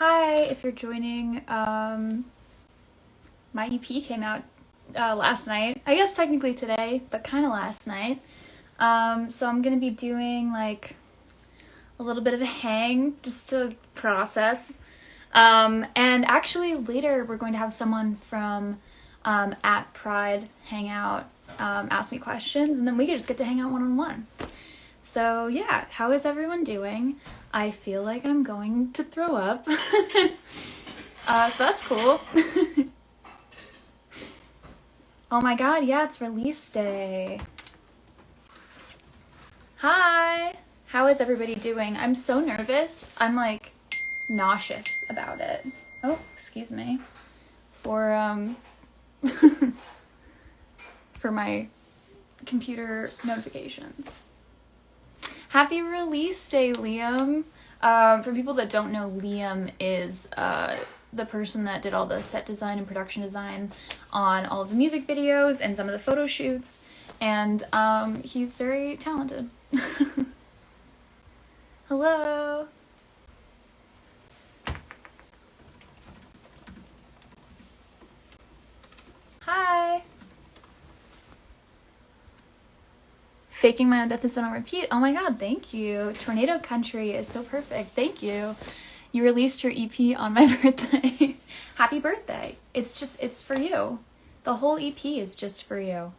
Hi, if you're joining, my EP came out last night. I guess technically today, but kind of last night. So I'm gonna be doing like a little bit of a hang just to process. And actually later we're going to have someone from at Pride hang out, ask me questions, and then we can just get to hang out one-on-one. So yeah, how is everyone doing? I feel like I'm going to throw up. So that's cool. Oh my god, yeah, it's release day. Hi! How is everybody doing? I'm so nervous. I'm like nauseous about it. Oh, excuse me. For for my computer notifications. Happy release day, Liam. For people that don't know, Liam is the person that did all the set design and production design on all of the music videos and some of the photo shoots. And he's very talented. Hello. Hi. Faking My Own Death is on repeat. Oh my god, thank you. Tornado Country is so perfect. Thank you. You released your EP on my birthday. Happy birthday. It's for you. The whole EP is just for you.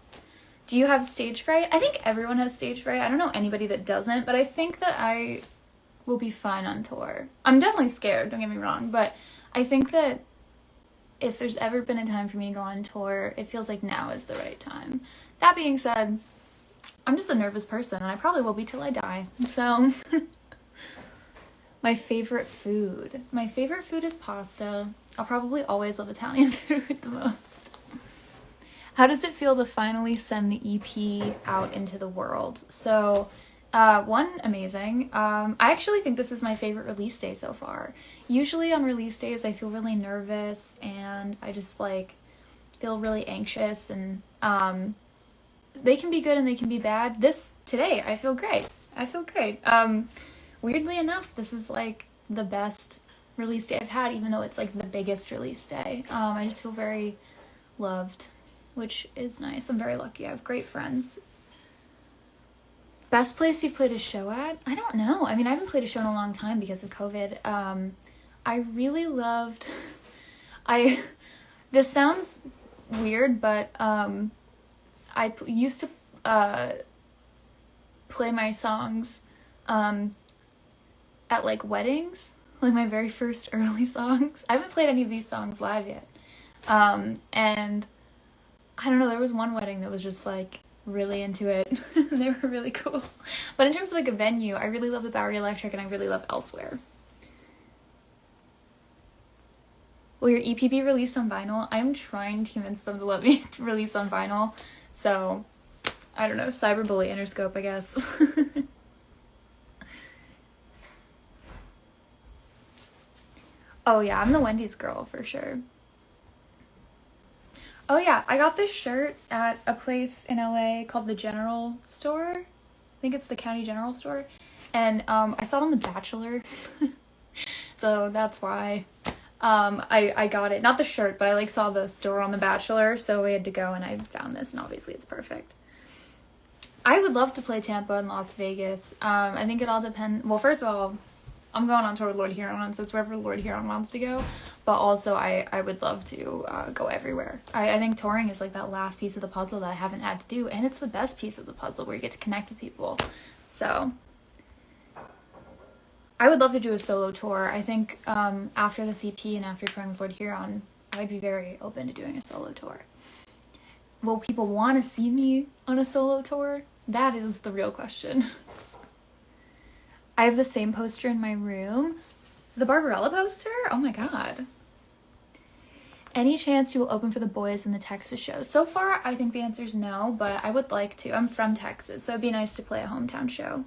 Do you have stage fright? I think everyone has stage fright. I don't know anybody that doesn't, but I think that I will be fine on tour. I'm definitely scared, don't get me wrong, but I think that if there's ever been a time for me to go on tour, it feels like now is the right time. That being said, I'm just a nervous person, and I probably will be till I die, so... My favorite food. My favorite food is pasta. I'll probably always love Italian food the most. How does it feel to finally send the EP out into the world? So, one, amazing. I actually think this is my favorite release day so far. Usually on release days, I feel really nervous, and I just, like, feel really anxious, and, they can be good and they can be bad. Today, I feel great. Weirdly enough, this is like the best release day I've had, even though it's like the biggest release day. I just feel very loved, which is nice. I'm very lucky. I have great friends. Best place you've played a show at? I don't know. I mean, I haven't played a show in a long time because of COVID. I really loved... This sounds weird, but I used to play my songs at like weddings, like my very first early songs. I haven't played any of these songs live yet. And I don't know, there was one wedding that was just like really into it. They were really cool. But in terms of like a venue, I really love the Bowery Electric and I really love Elsewhere. Will your EP be released on vinyl? I'm trying to convince them to let me release on vinyl. So, I don't know, cyberbully Interscope, I guess. Oh yeah, I'm the Wendy's girl for sure. Oh yeah, I got this shirt at a place in LA called the General Store. I think it's the County General Store. And I saw it on The Bachelor. So that's why I got it. Not the shirt, but I like saw the store on The Bachelor, so we had to go and I found this, and obviously it's perfect. I would love to play Tampa and Las Vegas. I think it all depends. Well, first of all, I'm going on tour with Lord Huron, so it's wherever Lord Huron wants to go. But also, I would love to go everywhere. I think touring is like that last piece of the puzzle that I haven't had to do, and it's the best piece of the puzzle where you get to connect with people. So, I would love to do a solo tour. I think after the CP and after touring with Lord Huron, I'd be very open to doing a solo tour. Will people want to see me on a solo tour? That is the real question. I have the same poster in my room. The Barbarella poster? Oh my god. Any chance you will open for the boys in the Texas shows? So far, I think the answer is no, but I would like to. I'm from Texas, so it'd be nice to play a hometown show.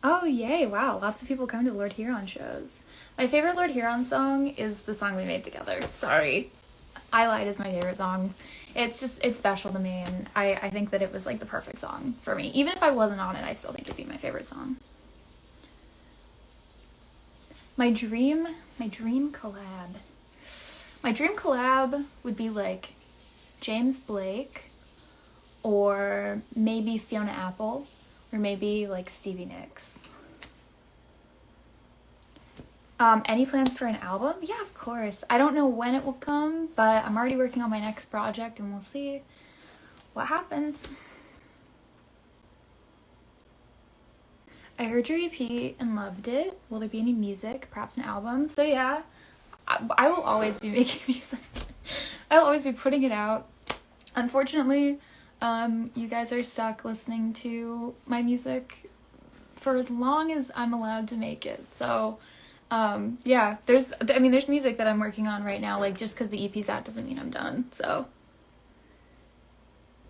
Oh, yay. Wow. Lots of people come to Lord Huron shows. My favorite Lord Huron song is the song we made together. Sorry. I Lied is my favorite song. It's special to me, and I think that it was like the perfect song for me. Even if I wasn't on it, I still think it'd be my favorite song. My dream collab. My dream collab would be like James Blake, or maybe Fiona Apple, or maybe like Stevie Nicks. Any plans for an album? Yeah, of course. I don't know when it will come, but I'm already working on my next project and we'll see what happens. I heard your EP and loved it. Will there be any music, perhaps an album? So yeah, I will always be making music. I'll always be putting it out. Unfortunately, you guys are stuck listening to my music for as long as I'm allowed to make it. So yeah, there's music that I'm working on right now. Like, just because the EP's out doesn't mean I'm done. So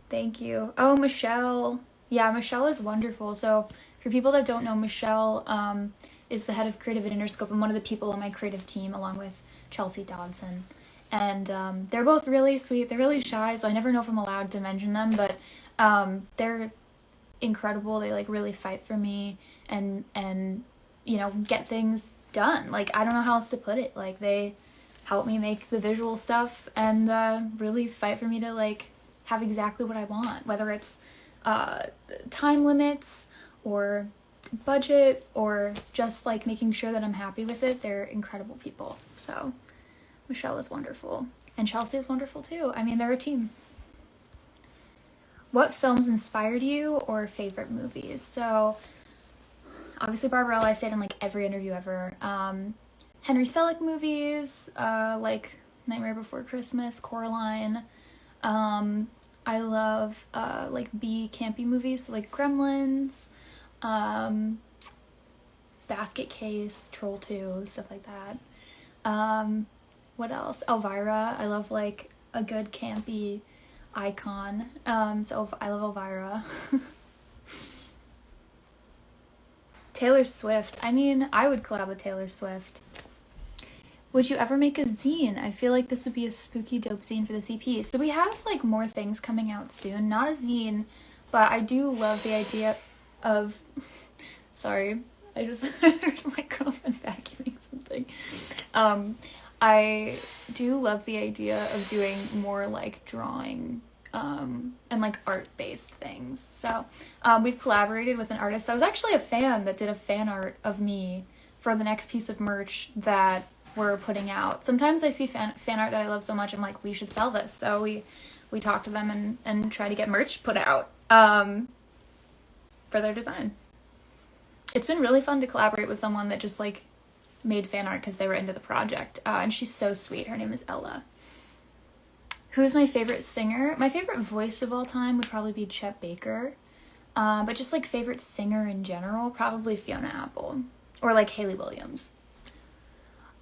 thank you. Oh, Michelle. Yeah, Michelle is wonderful. So for people that don't know, Michelle is the head of creative at Interscope and one of the people on my creative team, along with Chelsea Dodson. And they're both really sweet. They're really shy, so I never know if I'm allowed to mention them, but they're incredible. They like really fight for me and you know, get things done. Like, I don't know how else to put it. Like, they help me make the visual stuff and really fight for me to like have exactly what I want, whether it's time limits or budget or just like making sure that I'm happy with it. They're incredible people. So Michelle is wonderful, and Chelsea is wonderful too. I mean, they're a team. What films inspired you, or favorite movies? So obviously Barbarella, I said in like every interview ever. Henry Selick movies, like Nightmare Before Christmas, Coraline. I love like B campy movies, so like Gremlins, Basket Case, Troll 2, stuff like that. What else? Elvira. I love like a good campy icon. So I love Elvira. Taylor Swift. I mean, I would collab with Taylor Swift. Would you ever make a zine? I feel like this would be a spooky dope zine for this EP. So we have like more things coming out soon. Not a zine, but I do love the idea of... Sorry, I just heard my girlfriend vacuuming something. I do love the idea of doing more like drawing and like art-based things. So we've collaborated with an artist. I was actually a fan that did a fan art of me for the next piece of merch that we're putting out. Sometimes I see fan art that I love so much, I'm like, we should sell this. So we talk to them and try to get merch put out for their design. It's been really fun to collaborate with someone that just like made fan art because they were into the project. And she's so sweet. Her name is Ella. Who's my favorite singer? My favorite voice of all time would probably be Chet Baker. But just like favorite singer in general, probably Fiona Apple. Or like Hayley Williams.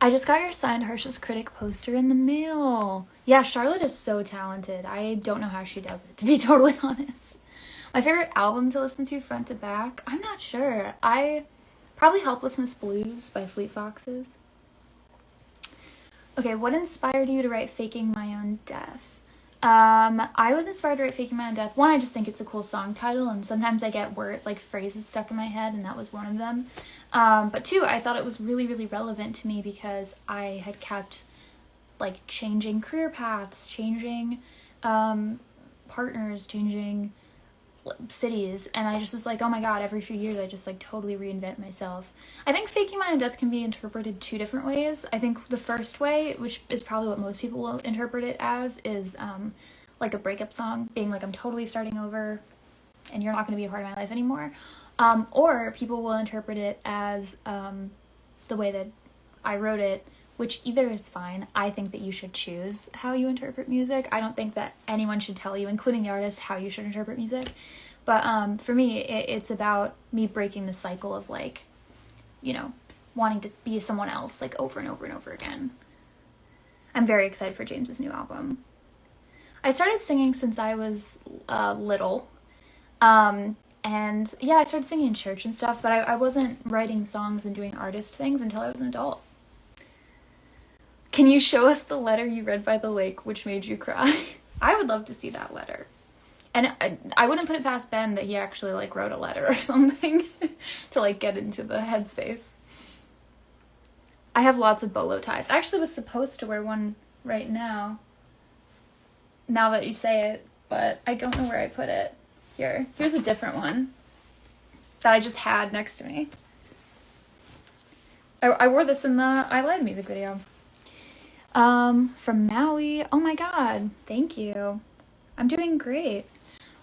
I just got your signed Harsh's Critic poster in the mail. Yeah, Charlotte is so talented. I don't know how she does it, to be totally honest. My favorite album to listen to front to back? I'm not sure. Probably Helplessness Blues by Fleet Foxes. Okay, what inspired you to write Faking My Own Death? I was inspired to write Faking My Own Death. One, I just think it's a cool song title, and sometimes I get phrases stuck in my head, and that was one of them. But two, I thought it was really, really relevant to me because I had kept like changing career paths, changing partners, changing cities, and I just was like, oh my god, every few years I just like totally reinvent myself. I think Faking My Own Death can be interpreted two different ways. I think the first way, which is probably what most people will interpret it as, is like a breakup song, being like, I'm totally starting over and you're not going to be a part of my life anymore. Or people will interpret it as the way that I wrote it, which either is fine. I think that you should choose how you interpret music. I don't think that anyone should tell you, including the artist, how you should interpret music. But for me, it's about me breaking the cycle of like, you know, wanting to be someone else like over and over and over again. I'm very excited for James's new album. I started singing since I was little. And yeah, I started singing in church and stuff, but I wasn't writing songs and doing artist things until I was an adult. Can you show us the letter you read by the lake which made you cry? I would love to see that letter. And I wouldn't put it past Ben that he actually like wrote a letter or something to like get into the headspace. I have lots of bolo ties. I actually was supposed to wear one right now that you say it, but I don't know where I put it. Here's a different one that I just had next to me. I wore this in the I Lied music video. From Maui. Oh my god, thank you. I'm doing great.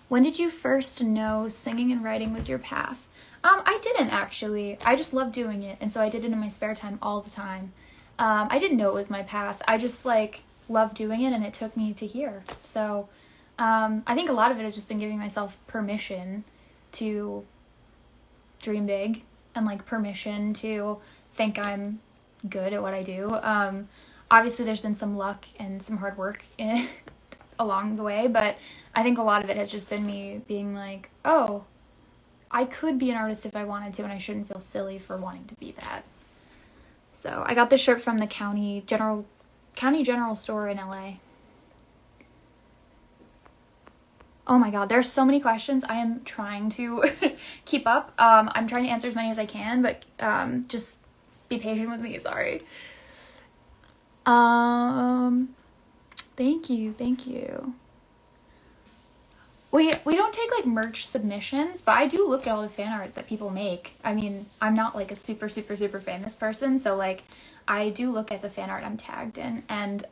When did you first know singing and writing was your path? I didn't actually. I just loved doing it, and so I did it in my spare time all the time. I didn't know it was my path. I just like loved doing it, and it took me to here. So, I think a lot of it has just been giving myself permission to dream big and like permission to think I'm good at what I do. Obviously there's been some luck and some hard work along the way, but I think a lot of it has just been me being like, oh, I could be an artist if I wanted to, and I shouldn't feel silly for wanting to be that. So I got this shirt from the county general store in LA. Oh my god, there's so many questions. I am trying to keep up. I'm trying to answer as many as I can, but just be patient with me, sorry. Thank you. We don't take like merch submissions, but I do look at all the fan art that people make. I mean, I'm not like a super famous person, so like I do look at the fan art I'm tagged in, and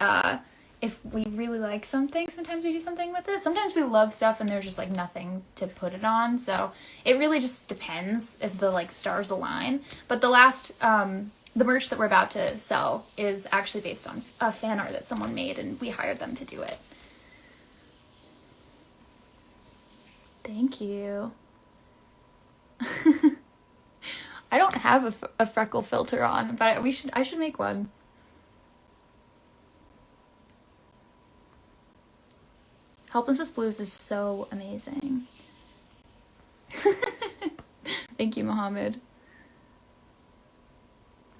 if we really like something, sometimes we do something with it. Sometimes we love stuff and there's just like nothing to put it on, so it really just depends if the like stars align. But the last the merch that we're about to sell is actually based on a fan art that someone made, and we hired them to do it. Thank you. I don't have a freckle filter on, but I should make one. Helplessness Blues is so amazing. Thank you, Mohammed.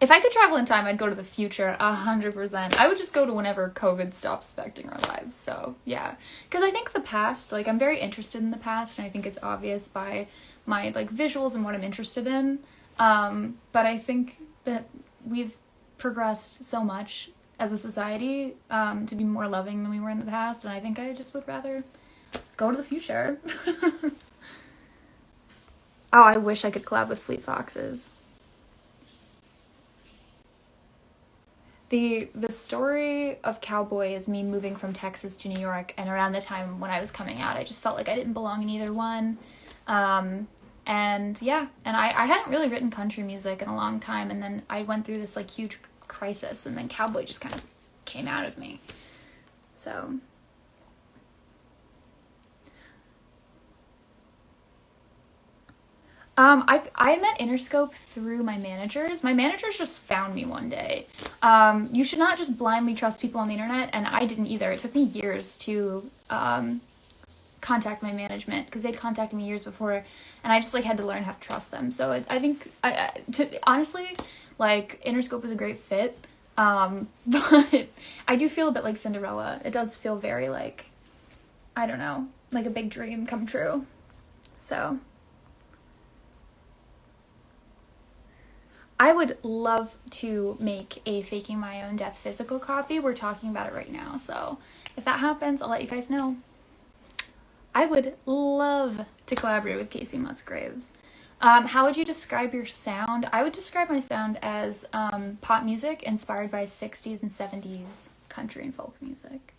If I could travel in time, I'd go to the future 100%. I would just go to whenever COVID stops affecting our lives. So yeah, because I think the past, like I'm very interested in the past, and I think it's obvious by my like visuals and what I'm interested in. But I think that we've progressed so much as a society to be more loving than we were in the past, and I think I just would rather go to the future. Oh, I wish I could collab with Fleet Foxes. The story of Cowboy is me moving from Texas to New York, and around the time when I was coming out, I just felt like I didn't belong in either one. And yeah, and I hadn't really written country music in a long time, and then I went through this like huge crisis, and then Cowboy just kind of came out of me. So I met Interscope through my managers. My managers just found me one day. You should not just blindly trust people on the internet, and I didn't either. It took me years to contact my management, because they'd contacted me years before, and I just like had to learn how to trust them. So I think honestly, like Interscope was a great fit, but I do feel a bit like Cinderella. It does feel very like, I don't know, like a big dream come true. So I would love to make a Faking My Own Death physical copy. We're talking about it right now, so if that happens, I'll let you guys know. I would love to collaborate with Casey Musgraves. How would you describe your sound? I would describe my sound as pop music inspired by 60s and 70s country and folk music.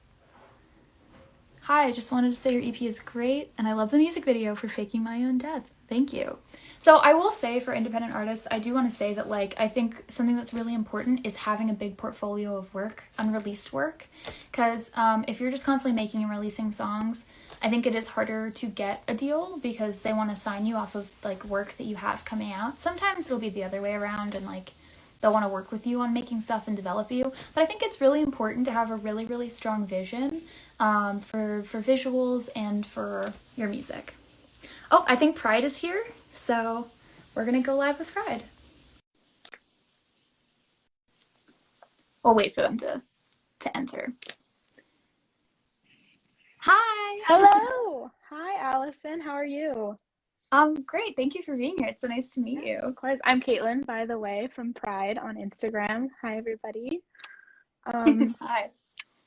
Hi, I just wanted to say your EP is great, and I love the music video for Faking My Own Death. Thank you. So I will say, for independent artists, I do want to say that like I think something that's really important is having a big portfolio of work, unreleased work, because if you're just constantly making and releasing songs, I think it is harder to get a deal because they want to sign you off of like work that you have coming out. Sometimes it'll be the other way around, and like they'll want to work with you on making stuff and develop you. But I think it's really important to have a really, really strong vision for visuals and for your music. Oh, I think Pride is here, so we're gonna go live with Pride. We'll wait for them to enter. Hi! Hello! Hi, Allison. How are you? Great. Thank you for being here. It's so nice to meet Yeah, of you. course. I'm Caitlin, by the way, from Pride on Instagram. Hi, everybody. Um, Hi.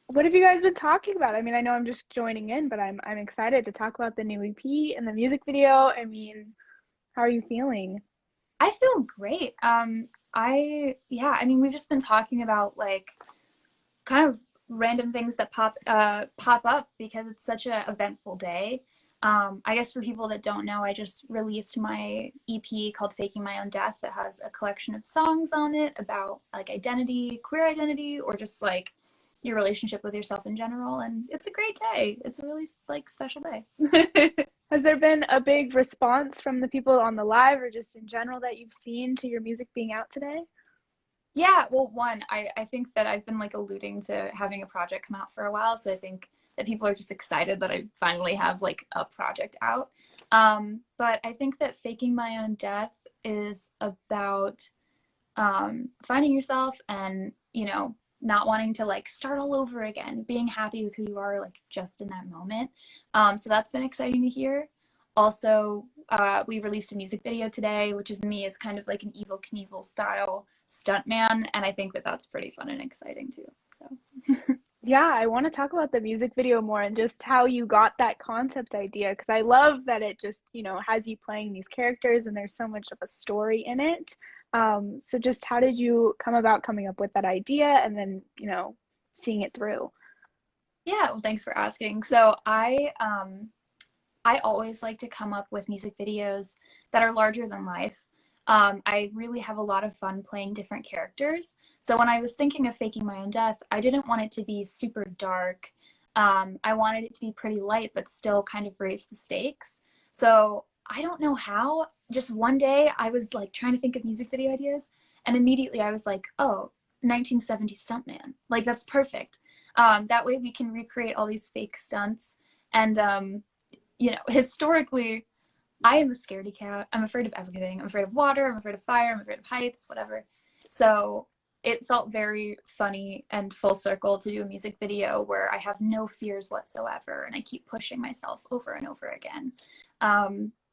what have you guys been talking about? I mean, I know I'm just joining in, but I'm excited to talk about the new EP and the music video. I mean, how are you feeling? I feel great. I mean, we've just been talking about like kind of random things that pop up because it's such a eventful day. I guess for people that don't know, I just released my EP called Faking My Own Death that has a collection of songs on it about like identity, queer identity, or just like your relationship with yourself in general. And it's a great day. It's a really like special day. Has there been a big response from the people on the live or just in general that you've seen to your music being out today? Yeah, well, one, I think that I've been like alluding to having a project come out for a while, so I think that people are just excited that I finally have like a project out. But I think that faking my own death is about finding yourself and, not wanting to like start all over again, being happy with who you are like just in that moment. So that's been exciting to hear. Also, we released a music video today, which is me as kind of like an Evil Knievel style stuntman, and I think that that's pretty fun and exciting too. So Yeah, I want to talk about the music video more and just how you got that concept idea because I love that it just, has you playing these characters and there's so much of a story in it. So just how did you come about coming up with that idea and then, seeing it through? yeah, well, thanks for asking. So I always like to come up with music videos that are larger than life. I really have a lot of fun playing different characters. So when I was thinking of faking my own death, I didn't want it to be super dark. I wanted it to be pretty light, but still kind of raise the stakes. So I don't know how. Just one day I was like trying to think of music video ideas, and immediately I was like, oh, 1970s stuntman. Like that's perfect. That way we can recreate all these fake stunts and historically, I am a scaredy cat. I'm afraid of everything. I'm afraid of water. I'm afraid of fire. I'm afraid of heights, whatever. So it felt very funny and full circle to do a music video where I have no fears whatsoever and I keep pushing myself over and over again.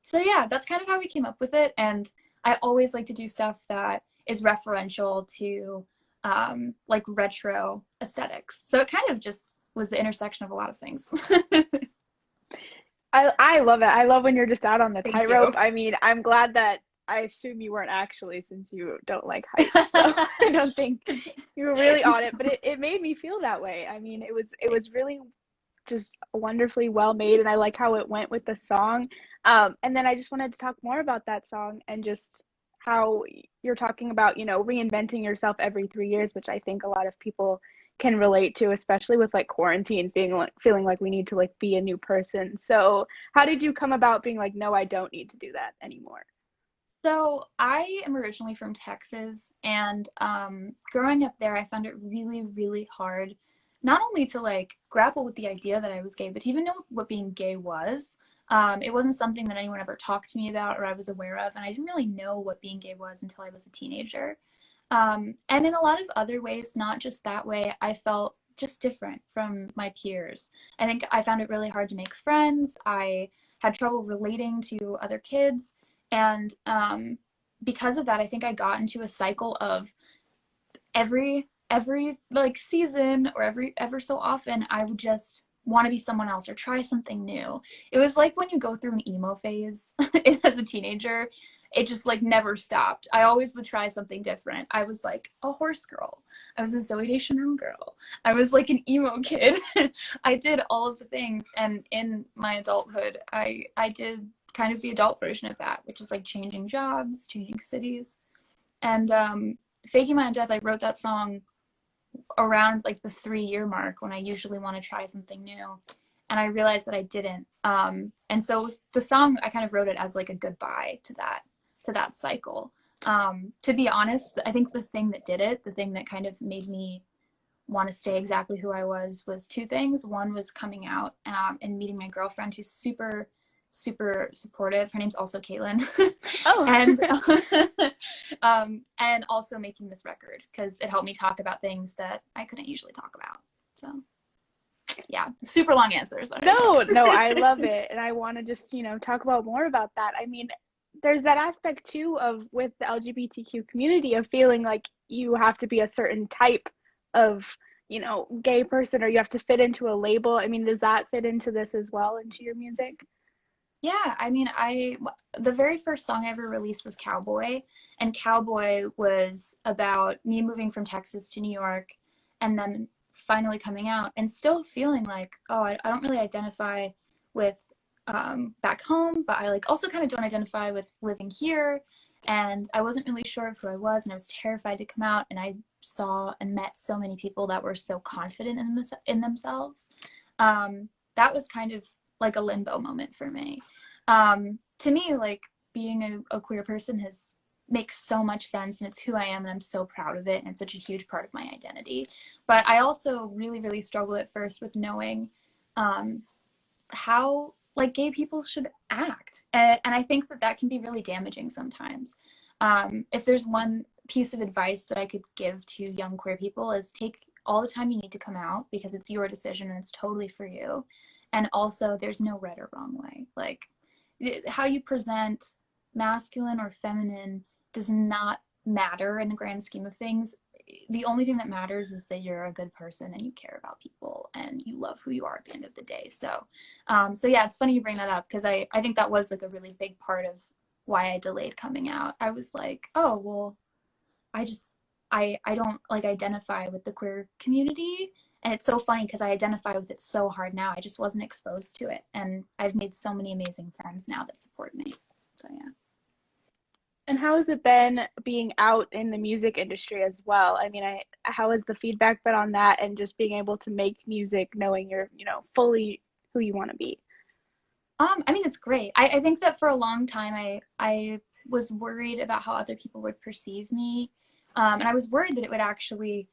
So yeah, that's kind of how we came up with it. And I always like to do stuff that is referential to like retro aesthetics. So it kind of just was the intersection of a lot of things. I love it. I love when you're just out on the Thank you. tightrope. I mean, I'm glad that I assume you weren't actually since you don't like heights. So I don't think you were really on it, but it made me feel that way. I mean, it was really just wonderfully well made and I like how it went with the song. And then I just wanted to talk more about that song and just how you're talking about, reinventing yourself every 3 years, which I think a lot of people can relate to, especially with like quarantine, being like feeling like we need to like be a new person. So how did you come about being like, no, I don't need to do that anymore? So I am originally from Texas, and growing up there, I found it really, really hard, not only to like grapple with the idea that I was gay, but to even know what being gay was. It wasn't something that anyone ever talked to me about or I was aware of, and I didn't really know what being gay was until I was a teenager. And in a lot of other ways, not just that way, I felt just different from my peers. I think I found it really hard to make friends. I had trouble relating to other kids. And because of that, I think I got into a cycle of every like season or every ever so often I would just want to be someone else or try something new. It was like when you go through an emo phase as a teenager, it just like never stopped. I always would try something different. I was like a horse girl. I was a Zoe Deschanel girl. I was like an emo kid. I did all of the things, and in my adulthood, I did kind of the adult version of that, which is like changing jobs, changing cities. And Faking My Own Death, I wrote that song around like the 3 year mark when I usually want to try something new. And I realized that I didn't. And so it was the song, I kind of wrote it as like a goodbye to that cycle. To be honest, I think the thing that did it, the thing that kind of made me want to stay exactly who I was two things. One was coming out and meeting my girlfriend, who's super, super supportive. Her name's also Caitlin, Oh, and and also making this record because it helped me talk about things that I couldn't usually talk about. So Yeah, super long answer, sorry. No, I love it. And I want to just, talk about more about that. I mean, there's that aspect too of with the LGBTQ community of feeling like you have to be a certain type of, gay person, or you have to fit into a label. I mean, does that fit into this as well, into your music? Yeah, I mean, the very first song I ever released was Cowboy, and Cowboy was about me moving from Texas to New York and then finally coming out and still feeling like, oh, I don't really identify with back home, but I like also kind of don't identify with living here. And I wasn't really sure of who I was, and I was terrified to come out. And I saw and met so many people that were so confident in themselves. That was kind of like a limbo moment for me. To me, like being a queer person makes so much sense, and it's who I am, and I'm so proud of it, and it's such a huge part of my identity. But I also really, really struggled at first with knowing how like gay people should act, and I think that can be really damaging sometimes. If there's one piece of advice that I could give to young queer people is take all the time you need to come out, because it's your decision and it's totally for you. And also, there's no right or wrong way. Like how you present, masculine or feminine, does not matter in the grand scheme of things. The only thing that matters is that you're a good person and you care about people and you love who you are at the end of the day. So yeah, it's funny you bring that up, because I think that was like a really big part of why I delayed coming out. I was like, oh, well, I don't like identify with the queer community. And it's so funny because I identify with it so hard now. I just wasn't exposed to it. And I've made so many amazing friends now that support me. So yeah. And how has it been being out in the music industry as well? I mean, how has the feedback been on that, and just being able to make music knowing you're, fully who you want to be? I mean, it's great. I think that for a long time, I was worried about how other people would perceive me. And I was worried that it would actually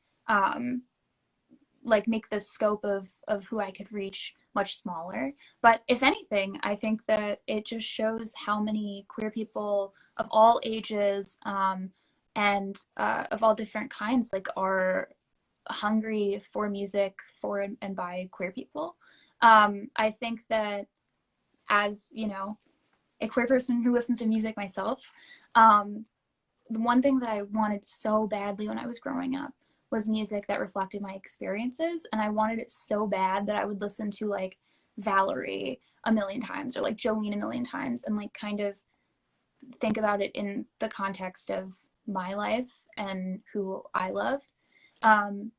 like make the scope of who I could reach much smaller. But if anything, I think that it just shows how many queer people of all ages and of all different kinds like are hungry for music for and by queer people. I think that as a queer person who listens to music myself, the one thing that I wanted so badly when I was growing up was music that reflected my experiences, and I wanted it so bad that I would listen to like Valerie a million times or like Jolene a million times and like kind of think about it in the context of my life and who I loved. And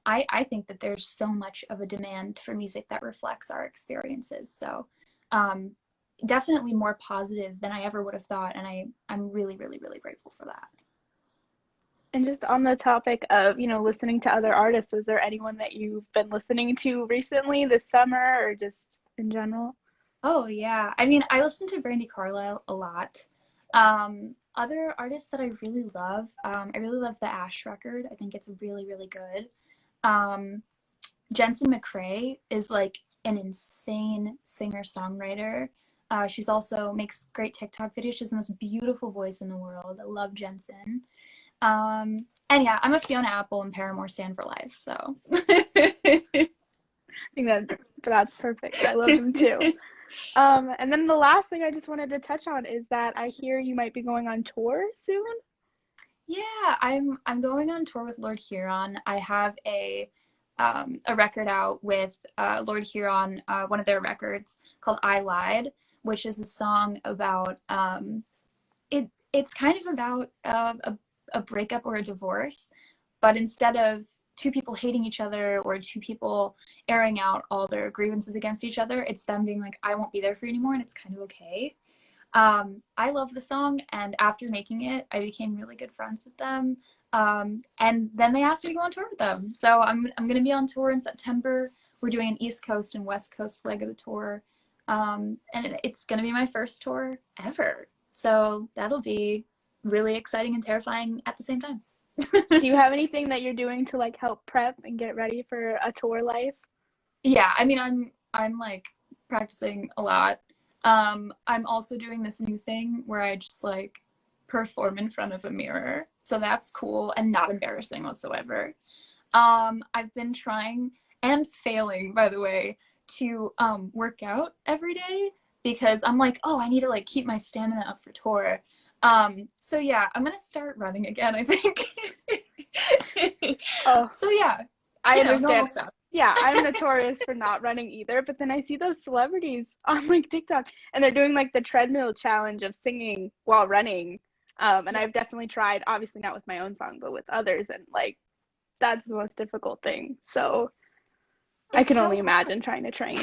I think that there's so much of a demand for music that reflects our experiences. So definitely more positive than I ever would have thought. And I'm really, really, really grateful for that. And just on the topic of, listening to other artists, is there anyone that you've been listening to recently this summer, or just in general? Oh, yeah. I mean, I listen to Brandy Carlisle a lot. Other artists that I really love, I really love the Ash record. I think it's really, really good. Jensen McCrae is like an insane singer-songwriter. She's also makes great TikTok videos. She has the most beautiful voice in the world. I love Jensen. And yeah, I'm a Fiona Apple and Paramore stan for life, so. I think that's perfect. I love them too. And then the last thing I just wanted to touch on is that I hear you might be going on tour soon. Yeah, I'm going on tour with Lord Huron. I have a record out with Lord Huron, one of their records called I Lied, which is a song about it's kind of about a breakup or a divorce, but instead of two people hating each other or two people airing out all their grievances against each other, it's them being like, I won't be there for you anymore, and it's kind of okay. I love the song, and after making it, I became really good friends with them. And then they asked me to go on tour with them. So I'm going to be on tour in September. We're doing an East Coast and West Coast leg of the tour. And it's going to be my first tour ever. So that'll be really exciting and terrifying at the same time. Do you have anything that you're doing to like help prep and get ready for a tour life? Yeah, I mean, I'm like practicing a lot. I'm also doing this new thing where I just like perform in front of a mirror. So that's cool and not embarrassing whatsoever. I've been trying, and failing, by the way, to work out every day because I'm like, oh, I need to like keep my stamina up for tour. So yeah, I'm gonna start running again, I think. Oh, So yeah, I normal understand. stuff. Yeah, I'm notorious for not running either, but then I see those celebrities on like TikTok and they're doing like the treadmill challenge of singing while running. And Yeah, I've definitely tried, obviously not with my own song, but with others, and like that's the most difficult thing. So I it's can so only hard. imagine trying to train.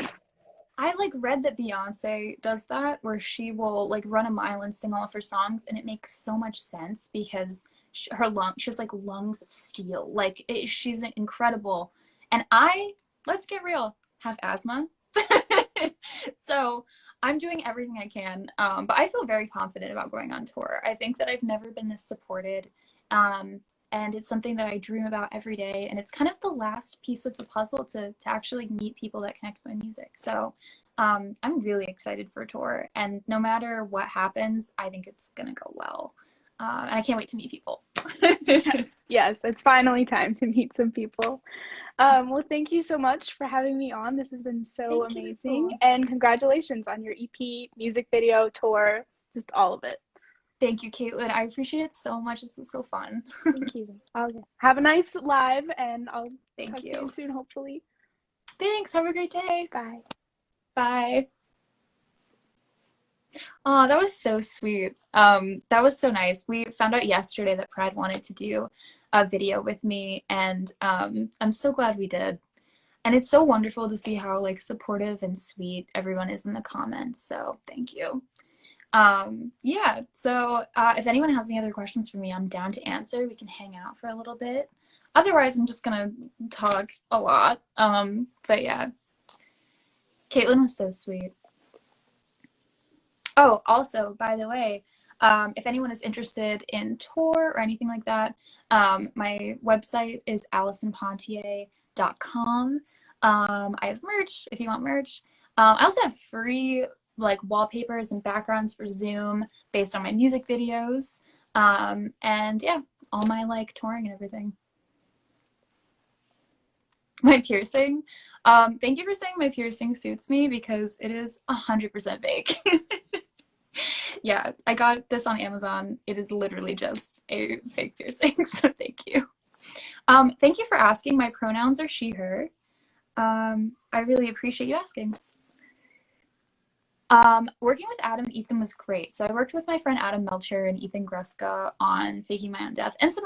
I like read that Beyonce does that where she will like run a mile and sing all of her songs, and it makes so much sense because she has like lungs of steel. Like she's incredible. And let's get real, have asthma. So I'm doing everything I can, but I feel very confident about going on tour. I think that I've never been this supported, um, and it's something that I dream about every day. And it's kind of the last piece of the puzzle to actually meet people that connect with my music. So I'm really excited for tour, and no matter what happens, I think it's gonna go well. And I can't wait to meet people. Yes, it's finally time to meet some people. Well, thank you so much for having me on. This has been so Thank amazing, you. and congratulations on your EP, music video, tour, just all of it. Thank you, Caitlin. I appreciate it so much. This was so fun. Thank you. Okay. Have a nice live, and I'll Thank talk to you you. soon, hopefully. Thanks. Have a great day. Bye. Bye. Oh, that was so sweet. That was so nice. We found out yesterday that Pride wanted to do a video with me, and I'm so glad we did. And it's so wonderful to see how like supportive and sweet everyone is in the comments. So thank you. Yeah, so if anyone has any other questions for me, I'm down to answer. We can hang out for a little bit. Otherwise, I'm just gonna talk a lot. But yeah, Caitlin was so sweet. Oh, also, by the way, if anyone is interested in tour or anything like that, my website is AllisonPonthier.com. I have merch if you want merch. I also have free like wallpapers and backgrounds for Zoom based on my music videos. And yeah, all my like touring and everything. My piercing. Thank you for saying my piercing suits me because it is 100% fake. Yeah, I got this on Amazon. It is literally just a fake piercing, so thank you. Thank you for asking. My pronouns are she, her. I really appreciate you asking. Working with Adam and Ethan was great. So I worked with my friend Adam Melcher and Ethan Gruska on Faking My Own Death and some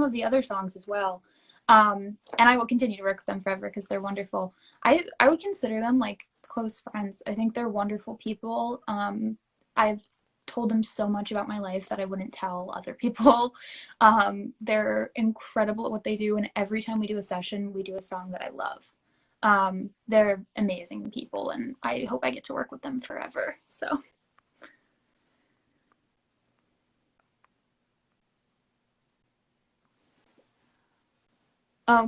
of the other songs as well. And I will continue to work with them forever because they're wonderful. I would consider them like close friends. I think they're wonderful people. I've told them so much about my life that I wouldn't tell other people. They're incredible at what they do, and every time we do a session, we do a song that I love. They're amazing people, and I hope I get to work with them forever. So.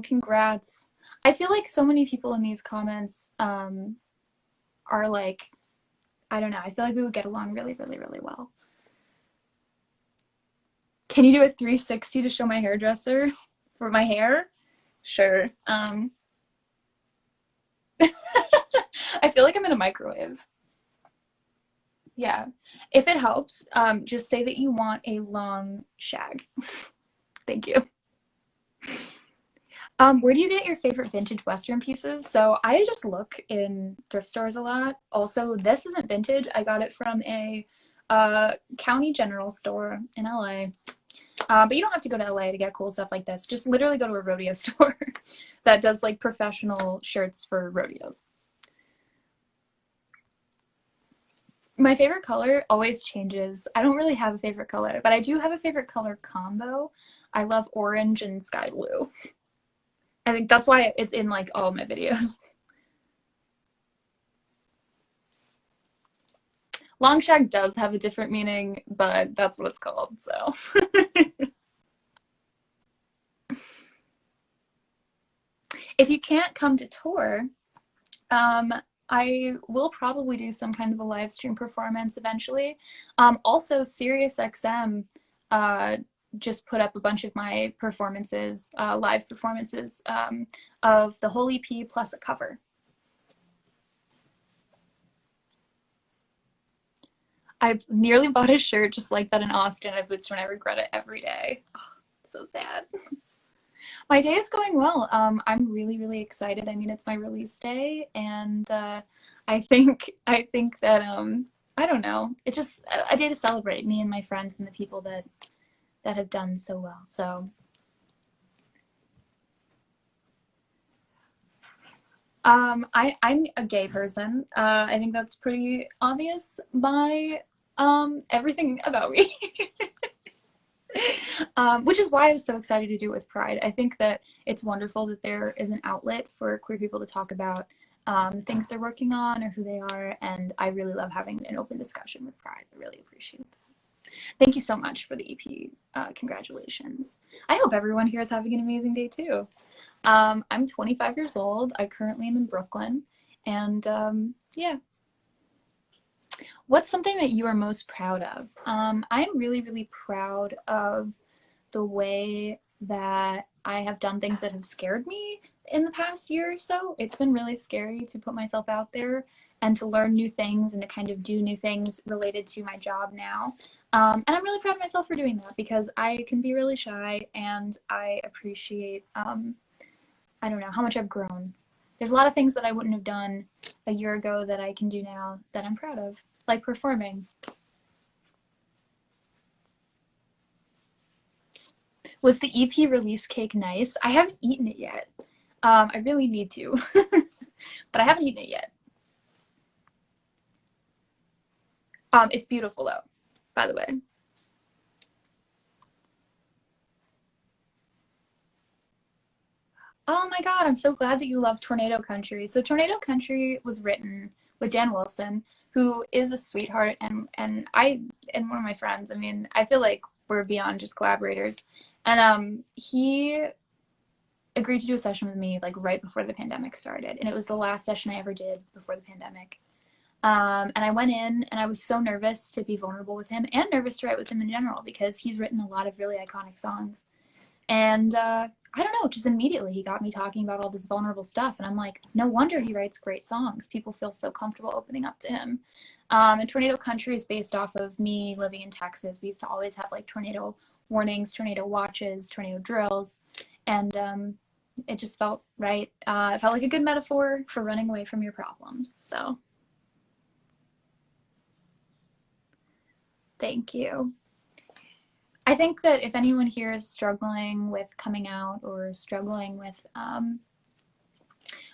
Congrats. I feel like so many people in these comments are like, I don't know, I feel like we would get along really, really, really well. Can you do a 360 to show my hairdresser for my hair? Sure. I feel like I'm in a microwave. Yeah. If it helps, just say that you want a long shag. Thank you. Where do you get your favorite vintage Western pieces? So I just look in thrift stores a lot. Also, this isn't vintage. I got it from a county general store in LA. But you don't have to go to LA to get cool stuff like this. Just literally go to a rodeo store that does like professional shirts for rodeos. My favorite color always changes. I don't really have a favorite color, but I do have a favorite color combo. I love orange and sky blue. I think that's why it's in like all my videos. Long shag does have a different meaning, but that's what it's called, so. If you can't come to tour, I will probably do some kind of a live stream performance eventually. Also, SiriusXM just put up a bunch of my performances, live performances, of the whole EP plus a cover. I've nearly bought a shirt just like that in Austin. I've boots when I regret it every day. Oh, so sad. My day is going well. I'm really, really excited. I mean, it's my release day, and I think that I don't know. It's just a day to celebrate me and my friends and the people that have done so well. So I'm a gay person. I think that's pretty obvious by everything about me. Which is why I was so excited to do it with Pride. I think that it's wonderful that there is an outlet for queer people to talk about things they're working on or who they are, and I really love having an open discussion with Pride. I really appreciate that. Thank you so much for the EP. Congratulations. I hope everyone here is having an amazing day too. I'm 25 years old. I currently am in Brooklyn, and yeah. What's something that you are most proud of? I'm really, really proud of the way that I have done things that have scared me in the past year or so. It's been really scary to put myself out there and to learn new things and to kind of do new things related to my job now. And I'm really proud of myself for doing that because I can be really shy, and I appreciate, I don't know, how much I've grown. There's a lot of things that I wouldn't have done a year ago that I can do now that I'm proud of, like performing. Was the EP release cake nice? I haven't eaten it yet. I really need to, but I haven't eaten it yet. It's beautiful though, by the way. Oh my God, I'm so glad that you love Tornado Country. So Tornado Country was written with Dan Wilson, who is a sweetheart, and one of my friends. I mean, I feel like we're beyond just collaborators. And he agreed to do a session with me like right before the pandemic started, and it was the last session I ever did before the pandemic. And I went in and I was so nervous to be vulnerable with him and nervous to write with him in general because he's written a lot of really iconic songs. And I don't know, just immediately he got me talking about all this vulnerable stuff. And I'm like, no wonder he writes great songs. People feel so comfortable opening up to him. And Tornado Country is based off of me living in Texas. We used to always have like tornado warnings, tornado watches, tornado drills. And it just felt right. It felt like a good metaphor for running away from your problems. So thank you. I think that if anyone here is struggling with coming out or struggling with, I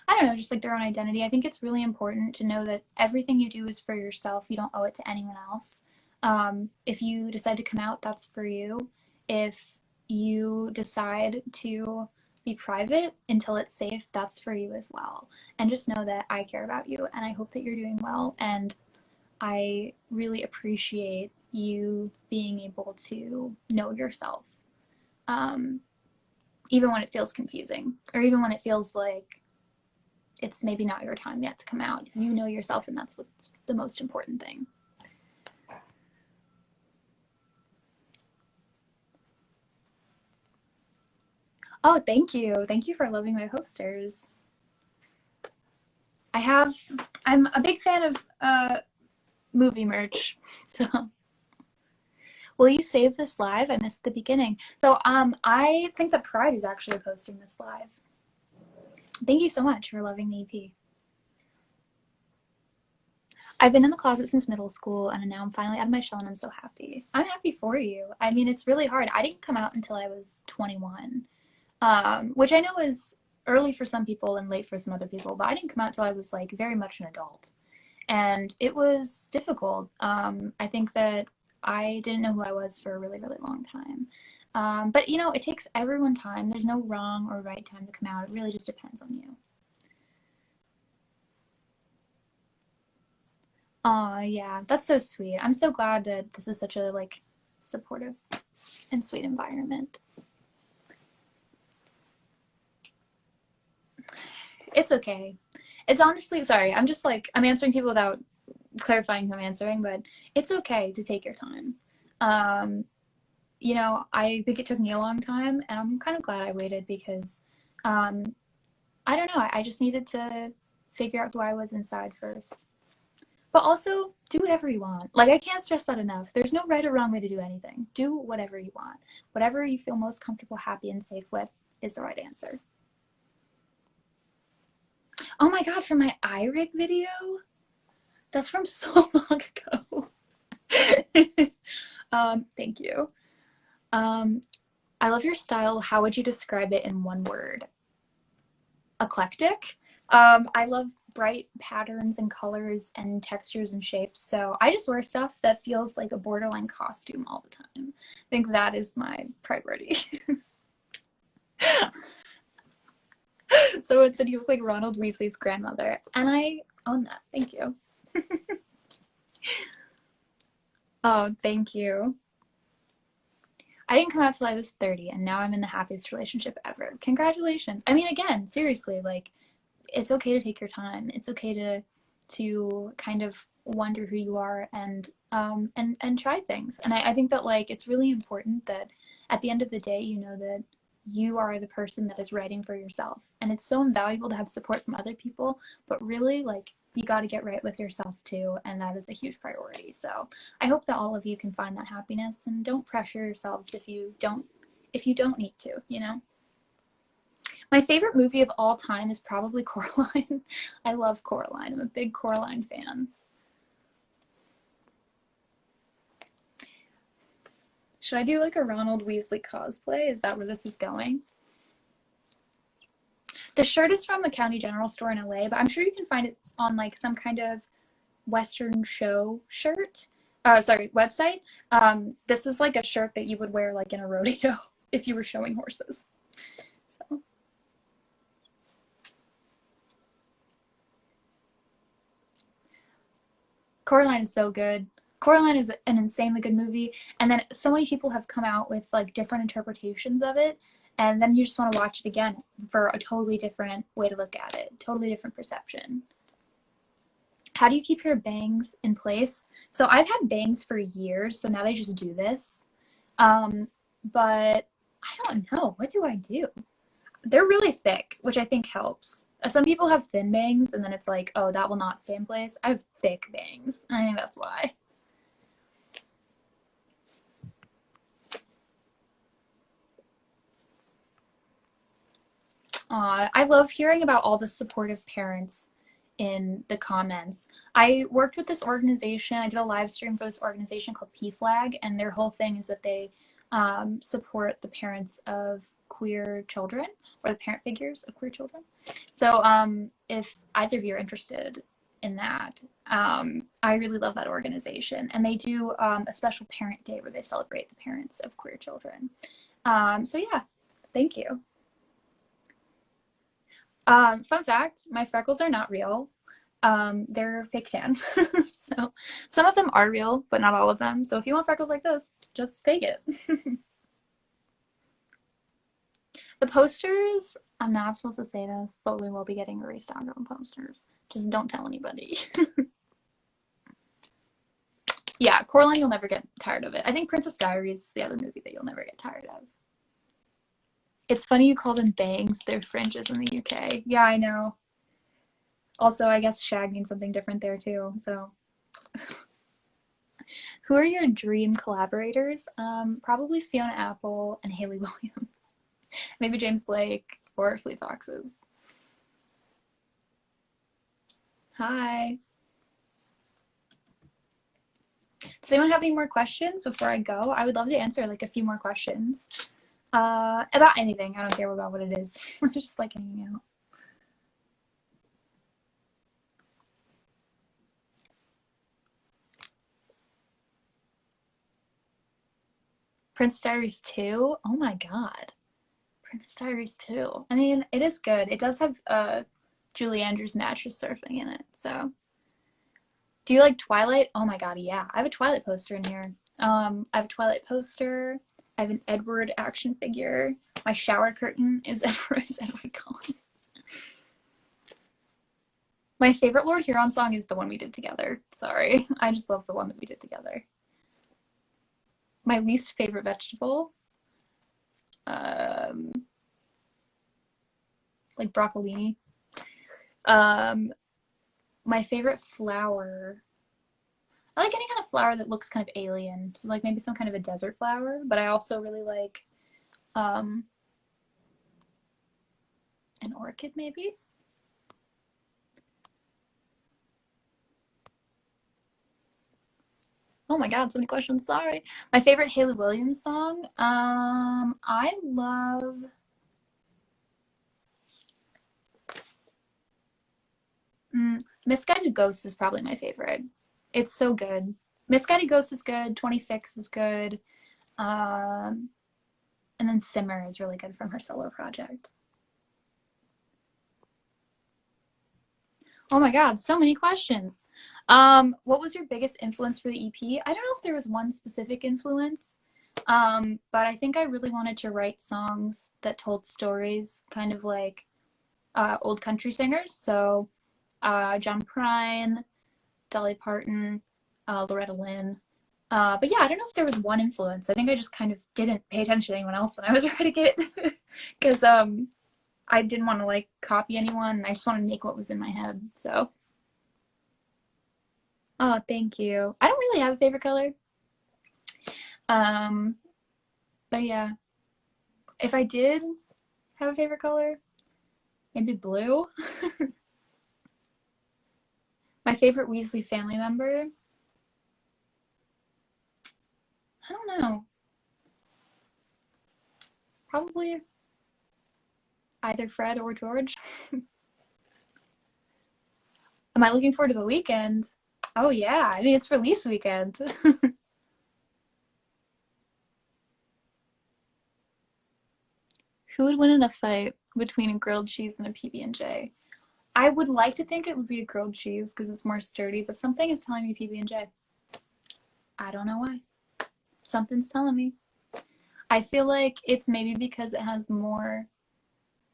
don't know, just like their own identity, I think it's really important to know that everything you do is for yourself. You don't owe it to anyone else. If you decide to come out, that's for you. If you decide to be private until it's safe, that's for you as well. And just know that I care about you, and I hope that you're doing well, and I really appreciate you being able to know yourself, even when it feels confusing, or even when it feels like it's maybe not your time yet to come out. You know yourself, and that's what's the most important thing. Oh, thank you. Thank you for loving my posters. I'm a big fan of movie merch, so. Will you save this live? I missed the beginning. So I think that Pride is actually posting this live. Thank you so much for loving the EP. I've been in the closet since middle school, and now I'm finally out of my shell, and I'm so happy. I'm happy for you. I mean, it's really hard. I didn't come out until I was 21, which I know is early for some people and late for some other people, but I didn't come out until I was like very much an adult. And it was difficult. I think that I didn't know who I was for a really, really long time. But, you know, it takes everyone time. There's no wrong or right time to come out. It really just depends on you. Yeah, that's so sweet. I'm so glad that this is such a, like, supportive and sweet environment. It's okay. It's honestly, sorry, I'm just like, I'm answering people without clarifying who I'm answering, but it's okay to take your time. you know, I think it took me a long time, and I'm kind of glad I waited because um, I don't know, I just needed to figure out who I was inside first. But also, do whatever you want. Like, I can't stress that enough. There's no right or wrong way to do anything. Do whatever you want. Whatever you feel most comfortable, happy, and safe with is the right answer. Oh my god, for my iRig video? That's from so long ago. Thank you. Um, I love your style. How would you describe it in one word? Eclectic. I love bright patterns and colors and textures and shapes. So I just wear stuff that feels like a borderline costume all the time. I think that is my priority. So it said you look like Ronald Weasley's grandmother, and I own that. Thank you. Oh, thank you. I didn't come out till I was 30, and now I'm in the happiest relationship ever. Congratulations. I mean, again, seriously, like, it's okay to take your time. It's okay to kind of wonder who you are and try things. And I think that like it's really important that at the end of the day, you know that you are the person that is writing for yourself. And it's so invaluable to have support from other people, but really like you got to get right with yourself too, and that is a huge priority. So I hope that all of you can find that happiness and don't pressure yourselves if you don't need to, you know. My favorite movie of all time is probably Coraline. I love Coraline. I'm a big Coraline fan. Should I do like a Ronald Weasley cosplay? Is that where this is going? The shirt is from the County General Store in LA, but I'm sure you can find it on like some kind of Western show shirt. Website. This is like a shirt that you would wear like in a rodeo if you were showing horses. So. Coraline is so good. Coraline is an insanely good movie, and then so many people have come out with like different interpretations of it, and then you just want to watch it again for a totally different way to look at it, totally different perception. How do you keep your bangs in place? So I've had bangs for years, so now they just do this. But I don't know. What do I do? They're really thick, which I think helps. Some people have thin bangs, and then it's like, oh, that will not stay in place. I have thick bangs. I think that's why. I love hearing about all the supportive parents in the comments. I worked with this organization. I did a live stream for this organization called PFLAG, and their whole thing is that they support the parents of queer children or the parent figures of queer children. So if either of you are interested in that, I really love that organization. And they do a special parent day where they celebrate the parents of queer children. So yeah, thank you. Fun fact, my freckles are not real. They're fake tan. So some of them are real, but not all of them. So if you want freckles like this, just fake it. The posters, I'm not supposed to say this, but we will be getting erased out on posters. Just don't tell anybody. Yeah, Coraline, you'll never get tired of it. I think Princess Diaries is the other movie that you'll never get tired of. It's funny you call them bangs. They're fringes in the UK. Yeah, I know. Also, I guess shag means something different there too, so. Who are your dream collaborators? Probably Fiona Apple and Hayley Williams. Maybe James Blake or Fleet Foxes. Hi. Does anyone have any more questions before I go? I would love to answer like a few more questions. About anything. I don't care about what it is. We're just like hanging out. Princess Diaries 2? Oh my god. Princess Diaries 2. I mean, it is good. It does have Julie Andrews mattress surfing in it, so. Do you like Twilight? Oh my god, yeah. I have a Twilight poster in here. I have a Twilight poster. I have an Edward action figure. My shower curtain is Edward Cullen. My favorite Lord Huron song is the one we did together. Sorry. I just love the one that we did together. My least favorite vegetable, um, like broccolini. Um, my favorite flower. I like any kind of flower that looks kind of alien. So like maybe some kind of a desert flower, but I also really like um, an orchid maybe. Oh my god, so many questions. Sorry. My favorite Haley Williams song. I love. Misguided Ghosts is probably my favorite. It's so good. Misguided Ghost is good. 26 is good. Um, and then Simmer is really good from her solo project. Oh my god, so many questions. What was your biggest influence for the EP? I don't know if there was one specific influence, but I think I really wanted to write songs that told stories, kind of like old country singers. So John Prine, Dolly Parton, Loretta Lynn. But yeah, I don't know if there was one influence. I think I just kind of didn't pay attention to anyone else when I was writing it because I didn't want to like copy anyone. I just wanted to make what was in my head. So, oh, thank you. I don't really have a favorite color. Um, but yeah, if I did have a favorite color, maybe blue. My favorite Weasley family member, I don't know. Probably either Fred or George. Am I looking forward to the weekend? Oh yeah, I mean it's release weekend. Who would win in a fight between a grilled cheese and a PB&J? I would like to think it would be a grilled cheese because it's more sturdy, but something is telling me PB&J. I don't know why. Something's telling me. I feel like it's maybe because it has more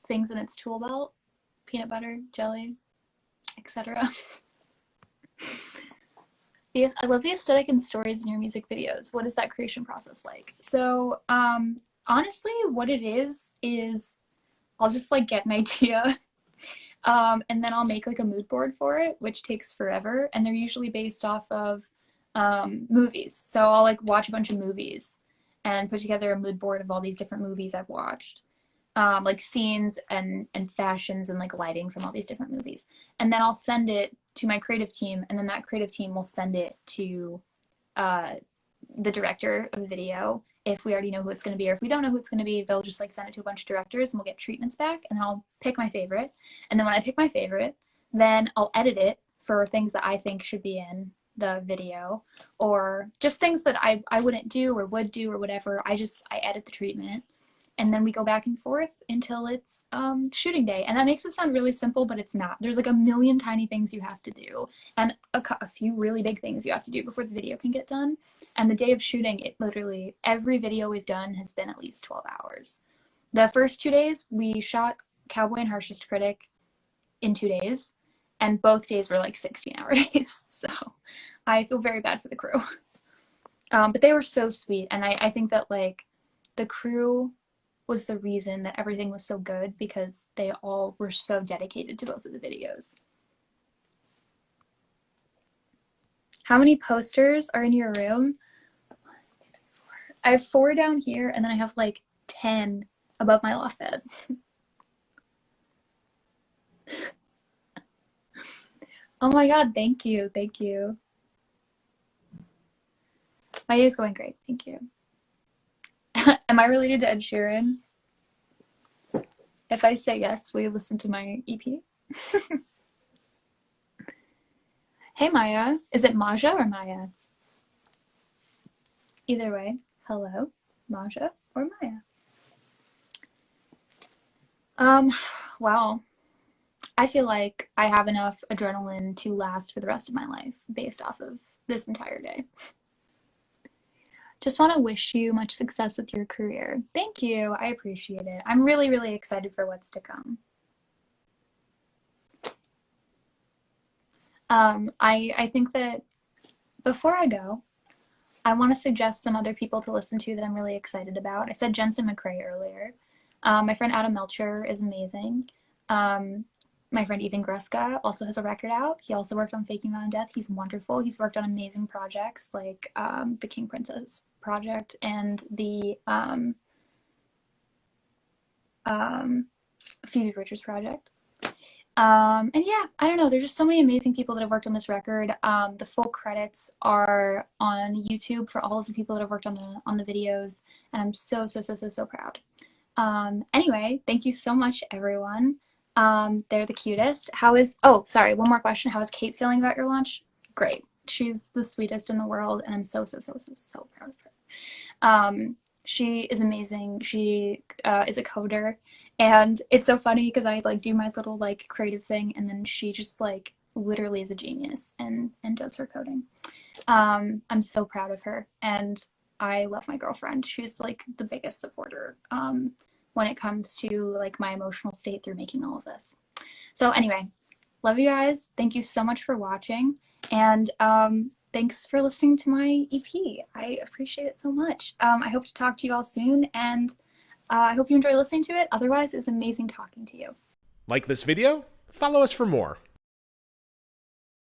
things in its tool belt. Peanut butter, jelly, etc. Yes, I love the aesthetic and stories in your music videos. What is that creation process like? So, honestly, what it is I'll just like get an idea, and then I'll make like a mood board for it, which takes forever, and they're usually based off of movies. So I'll like watch a bunch of movies and put together a mood board of all these different movies I've watched, like scenes and fashions and like lighting from all these different movies. And then I'll send it to my creative team, and then that creative team will send it to uh, the director of the video if we already know who it's going to be, or if we don't know who it's going to be, they'll just like send it to a bunch of directors and we'll get treatments back, and then I'll pick my favorite. And then when I pick my favorite, then I'll edit it for things that I think should be in the video, or just things that I wouldn't do or would do or whatever. I edit the treatment, and then we go back and forth until it's shooting day. And that makes it sound really simple, but it's not. There's like a million tiny things you have to do, and a few really big things you have to do before the video can get done. And the day of shooting, it literally, every video we've done has been at least 12 hours. The first 2 days, we shot Cowboy and Harshest Critic in 2 days, and both days were like 16-hour days. So I feel very bad for the crew. But they were so sweet, and I think that like the crew was the reason that everything was so good, because they all were so dedicated to both of the videos. How many posters are in your room? I have 4 down here, and then I have like 10 above my loft bed. Oh my god, thank you, thank you. My day is going great, thank you. Am I related to Ed Sheeran? If I say yes, will you listen to my EP? Hey Maya, is it Maja or Maya? Either way, hello, Maja or Maya. Well, I feel like I have enough adrenaline to last for the rest of my life based off of this entire day. Just want to wish you much success with your career. Thank you. I appreciate it. I'm really, really excited for what's to come. I think that before I go, I want to suggest some other people to listen to that I'm really excited about. I said Jensen McCrae earlier. My friend Adam Melcher is amazing. Um, my friend Ethan Gruska also has a record out. He also worked on Faking My Own Death. He's wonderful. He's worked on amazing projects like the King Princess project and the Phoebe Bridgers project. And yeah, I don't know. There's just so many amazing people that have worked on this record. The full credits are on YouTube for all of the people that have worked on the videos, and I'm so so so so so proud. Anyway, thank you so much, everyone. They're the cutest. How is? Oh, sorry. One more question. How is Kate feeling about your launch? Great. She's the sweetest in the world, and I'm so so so so so proud of her. She is amazing. She is a coder, and it's so funny because I like do my little like creative thing, and then she just like literally is a genius and does her coding. I'm so proud of her, and I love my girlfriend. She's like the biggest supporter when it comes to like my emotional state through making all of this. So anyway, love you guys. Thank you so much for watching, and thanks for listening to my EP. I appreciate it so much. I hope to talk to you all soon, and I hope you enjoy listening to it. Otherwise, it was amazing talking to you. Like this video? Follow us for more.